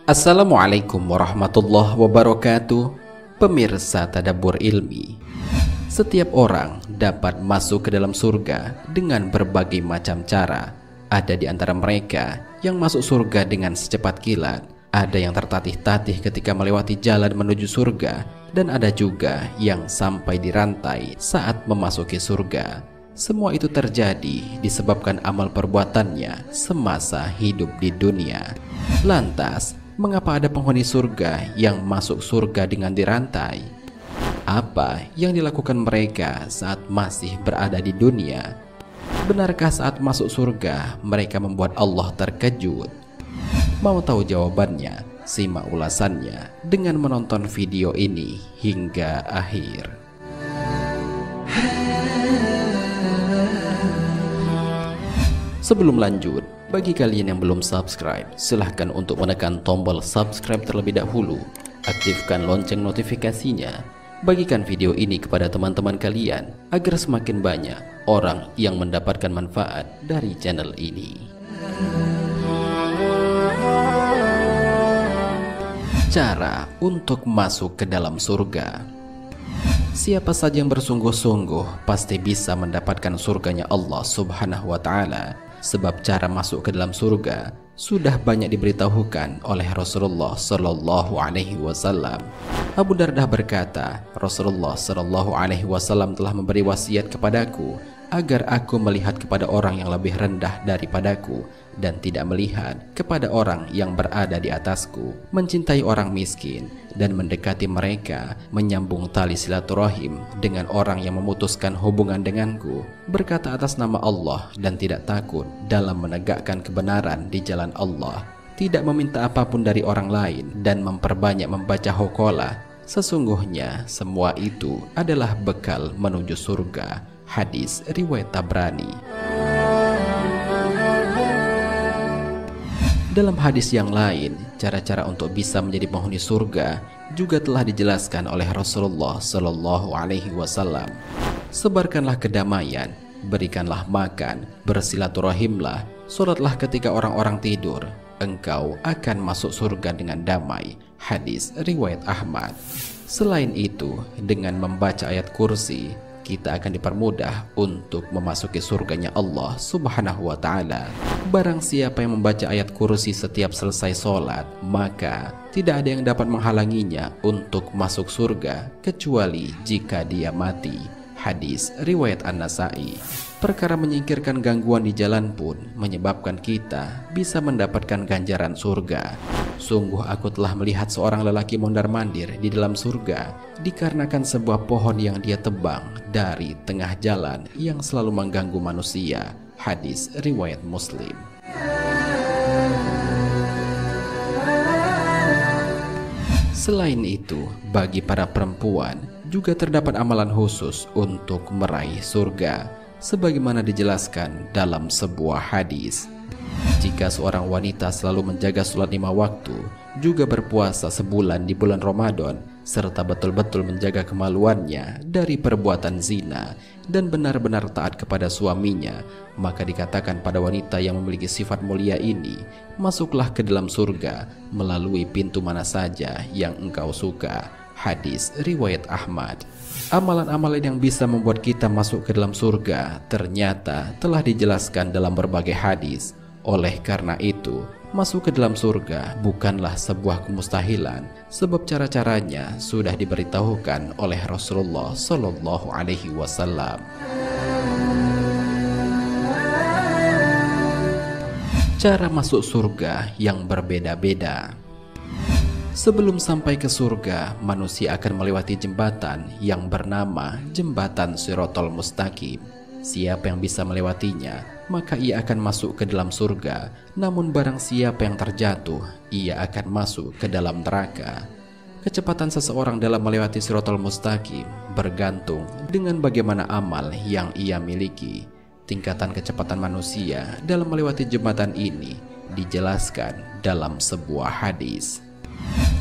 Assalamualaikum warahmatullahi wabarakatuh. Pemirsa Tadabbur Ilmi, setiap orang dapat masuk ke dalam surga dengan berbagai macam cara. Ada di antara mereka yang masuk surga dengan secepat kilat, ada yang tertatih-tatih ketika melewati jalan menuju surga, dan ada juga yang sampai dirantai saat memasuki surga. Semua itu terjadi disebabkan amal perbuatannya semasa hidup di dunia. Lantas, mengapa ada penghuni surga yang masuk surga dengan dirantai? Apa yang dilakukan mereka saat masih berada di dunia? Benarkah saat masuk surga mereka membuat Allah terkejut? Mau tahu jawabannya? Simak ulasannya dengan menonton video ini hingga akhir. Sebelum lanjut, bagi kalian yang belum subscribe, silahkan untuk menekan tombol subscribe terlebih dahulu. Aktifkan lonceng notifikasinya. Bagikan video ini kepada teman-teman kalian agar semakin banyak orang yang mendapatkan manfaat dari channel ini. Cara untuk masuk ke dalam surga. Siapa saja yang bersungguh-sungguh pasti bisa mendapatkan surganya Allah Subhanahu wa Ta'ala. Sebab cara masuk ke dalam surga sudah banyak diberitahukan oleh Rasulullah Sallallahu Alaihi Wasallam. Abu Dardah berkata, Rasulullah Sallallahu Alaihi Wasallam telah memberi wasiat kepadaku agar aku melihat kepada orang yang lebih rendah daripadaku dan tidak melihat kepada orang yang berada di atasku, mencintai orang miskin dan mendekati mereka, menyambung tali silaturahim dengan orang yang memutuskan hubungan denganku, berkata atas nama Allah dan tidak takut dalam menegakkan kebenaran di jalan Allah, tidak meminta apapun dari orang lain dan memperbanyak membaca hoqolah. Sesungguhnya semua itu adalah bekal menuju surga. Hadis riwayat Tabrani. Dalam hadis yang lain, cara-cara untuk bisa menjadi penghuni surga juga telah dijelaskan oleh Rasulullah Sallallahu Alaihi Wasallam. Sebarkanlah kedamaian, berikanlah makan, bersilaturahimlah, sholatlah ketika orang-orang tidur, engkau akan masuk surga dengan damai. Hadis riwayat Ahmad. Selain itu, dengan membaca ayat kursi, kita akan dipermudah untuk memasuki surganya Allah Subhanahu wa Ta'ala. Barang siapa yang membaca ayat kursi setiap selesai sholat, maka tidak ada yang dapat menghalanginya untuk masuk surga kecuali jika dia mati. Hadis riwayat An-Nasai. Perkara menyingkirkan gangguan di jalan pun menyebabkan kita bisa mendapatkan ganjaran surga. Sungguh aku telah melihat seorang lelaki mondar-mandir di dalam surga dikarenakan sebuah pohon yang dia tebang dari tengah jalan yang selalu mengganggu manusia. Hadis riwayat Muslim. Selain itu, bagi para perempuan juga terdapat amalan khusus untuk meraih surga, sebagaimana dijelaskan dalam sebuah hadis. Jika seorang wanita selalu menjaga sholat 5 waktu, juga berpuasa sebulan di bulan Ramadan, serta betul-betul menjaga kemaluannya dari perbuatan zina dan benar-benar taat kepada suaminya, maka dikatakan pada wanita yang memiliki sifat mulia ini, masuklah ke dalam surga melalui pintu mana saja yang engkau suka. Hadis riwayat Ahmad. Amalan-amalan yang bisa membuat kita masuk ke dalam surga ternyata telah dijelaskan dalam berbagai hadis. Oleh karena itu, masuk ke dalam surga bukanlah sebuah kemustahilan, sebab cara-caranya sudah diberitahukan oleh Rasulullah Sallallahu Alaihi Wasallam. Cara masuk surga yang berbeda-beda. Sebelum sampai ke surga, manusia akan melewati jembatan yang bernama Jembatan Shirathul Mustaqim. Siapa yang bisa melewatinya, maka ia akan masuk ke dalam surga. Namun barang siapa yang terjatuh, ia akan masuk ke dalam neraka. Kecepatan seseorang dalam melewati Shirathul Mustaqim bergantung dengan bagaimana amal yang ia miliki. Tingkatan kecepatan manusia dalam melewati jembatan ini dijelaskan dalam sebuah hadis.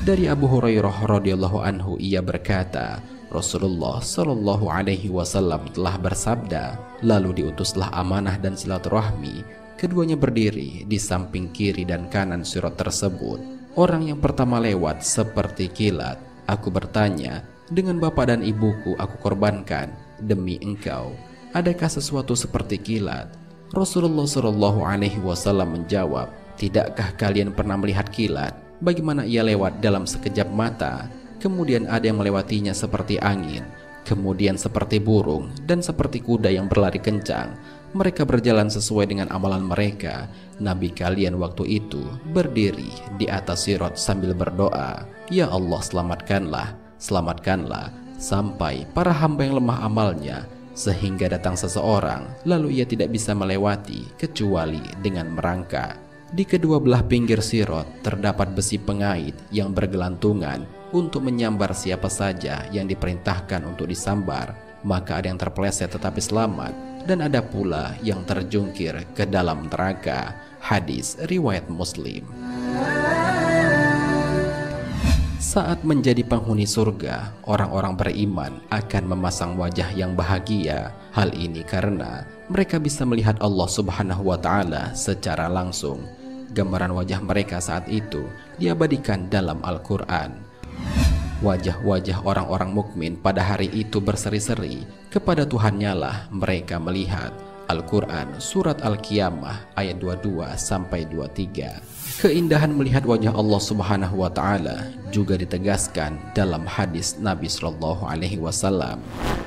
Dari Abu Hurairah radhiyallahu anhu, ia berkata, Rasulullah Shallallahu Alaihi Wasallam telah bersabda, lalu diutuslah amanah dan silaturahmi Keduanya berdiri di samping kiri dan kanan sirat tersebut. Orang yang pertama lewat seperti kilat. Aku bertanya, dengan bapak dan ibuku aku korbankan demi engkau. Adakah sesuatu seperti kilat? Rasulullah Shallallahu Alaihi Wasallam menjawab, tidakkah kalian pernah melihat kilat? Bagaimana ia lewat dalam sekejap mata? Kemudian ada yang melewatinya seperti angin, kemudian seperti burung, dan seperti kuda yang berlari kencang. Mereka berjalan sesuai dengan amalan mereka. Nabi kalian waktu itu berdiri di atas sirat sambil berdoa, ya Allah selamatkanlah, selamatkanlah, sampai para hamba yang lemah amalnya, sehingga datang seseorang, lalu ia tidak bisa melewati kecuali dengan merangkak. Di kedua belah pinggir sirat terdapat besi pengait yang bergelantungan untuk menyambar siapa saja yang diperintahkan untuk disambar. Maka ada yang terpeleset tetapi selamat, dan ada pula yang terjungkir ke dalam neraka. Hadis riwayat Muslim. Saat menjadi penghuni surga, orang-orang beriman akan memasang wajah yang bahagia. Hal ini karena mereka bisa melihat Allah Subhanahu wa Ta'ala secara langsung. Gambaran wajah mereka saat itu diabadikan dalam Al-Quran. Wajah-wajah orang-orang mukmin pada hari itu berseri-seri. Kepada Tuhannya lah mereka melihat. Al-Quran Surat Al-Qiyamah ayat 22-23. Keindahan melihat wajah Allah Subhanahu wa Ta'ala juga ditegaskan dalam hadis Nabi Shallallahu Alaihi Wasallam.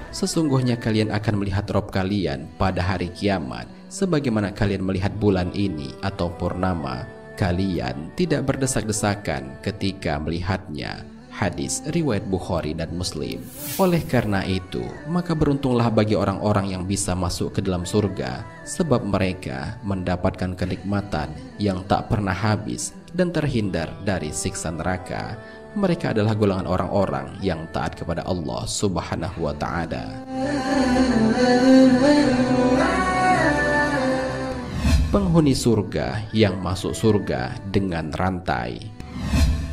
Sesungguhnya kalian akan melihat Rob kalian pada hari kiamat sebagaimana kalian melihat bulan ini atau purnama. Kalian tidak berdesak-desakan ketika melihatnya. Hadis riwayat Bukhari dan Muslim. Oleh karena itu, maka beruntunglah bagi orang-orang yang bisa masuk ke dalam surga, sebab mereka mendapatkan kenikmatan yang tak pernah habis dan terhindar dari siksa neraka. Mereka adalah golongan orang-orang yang taat kepada Allah Subhanahu wa Ta'ala. Penghuni surga yang masuk surga dengan rantai.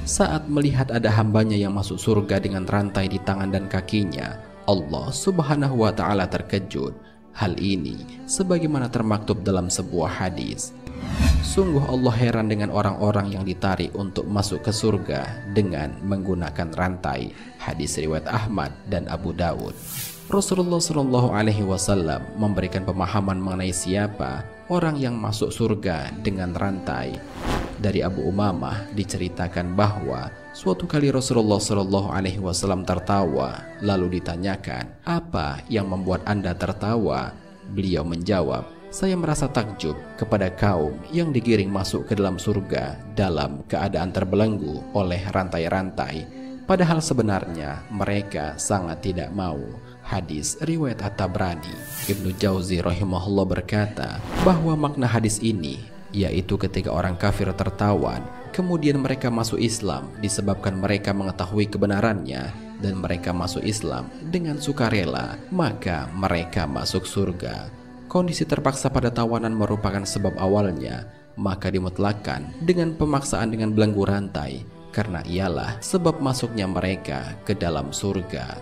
Saat melihat ada hambanya yang masuk surga dengan rantai di tangan dan kakinya, Allah Subhanahu wa Ta'ala terkejut. Hal ini sebagaimana termaktub dalam sebuah hadis. Sungguh Allah heran dengan orang-orang yang ditarik untuk masuk ke surga dengan menggunakan rantai. Hadis riwayat Ahmad dan Abu Dawud. Rasulullah Shallallahu Alaihi Wasallam memberikan pemahaman mengenai siapa orang yang masuk surga dengan rantai. Dari Abu Umamah diceritakan bahwa suatu kali Rasulullah Shallallahu Alaihi Wasallam tertawa, lalu ditanyakan, apa yang membuat Anda tertawa? Beliau menjawab, saya merasa takjub kepada kaum yang digiring masuk ke dalam surga dalam keadaan terbelenggu oleh rantai-rantai, padahal sebenarnya mereka sangat tidak mau. Hadis riwayat At-Tabrani. Ibnu Jauzi rahimahullah berkata bahwa makna hadis ini yaitu ketika orang kafir tertawan, kemudian mereka masuk Islam disebabkan mereka mengetahui kebenarannya, dan mereka masuk Islam dengan sukarela, maka mereka masuk surga. Kondisi terpaksa pada tawanan merupakan sebab awalnya, maka dimutlakkan dengan pemaksaan dengan belenggu rantai, karena ialah sebab masuknya mereka ke dalam surga.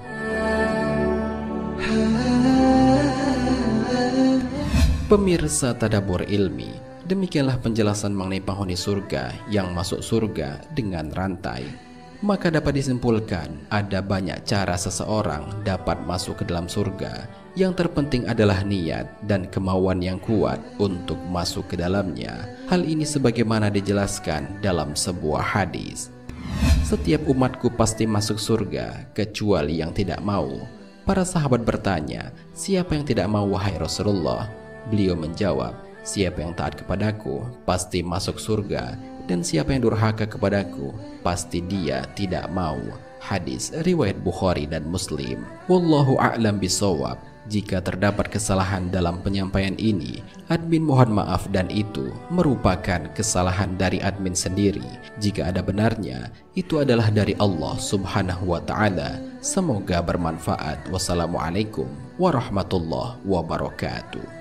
Pemirsa Tadabbur Ilmi, demikianlah penjelasan mengenai penghuni surga yang masuk surga dengan rantai. Maka dapat disimpulkan ada banyak cara seseorang dapat masuk ke dalam surga. Yang terpenting adalah niat dan kemauan yang kuat untuk masuk ke dalamnya. Hal ini sebagaimana dijelaskan dalam sebuah hadis. Setiap umatku pasti masuk surga kecuali yang tidak mau. Para sahabat bertanya, siapa yang tidak mau wahai Rasulullah? Beliau menjawab, siapa yang taat kepadaku pasti masuk surga, dan siapa yang durhaka kepadaku pasti dia tidak mau. Hadis riwayat Bukhari dan Muslim. Wallahu a'lam bishawab. Jika terdapat kesalahan dalam penyampaian ini, admin mohon maaf, dan itu merupakan kesalahan dari admin sendiri. Jika ada benarnya, itu adalah dari Allah Subhanahu wa Ta'ala. Semoga bermanfaat. Wassalamualaikum warahmatullahi wabarakatuh.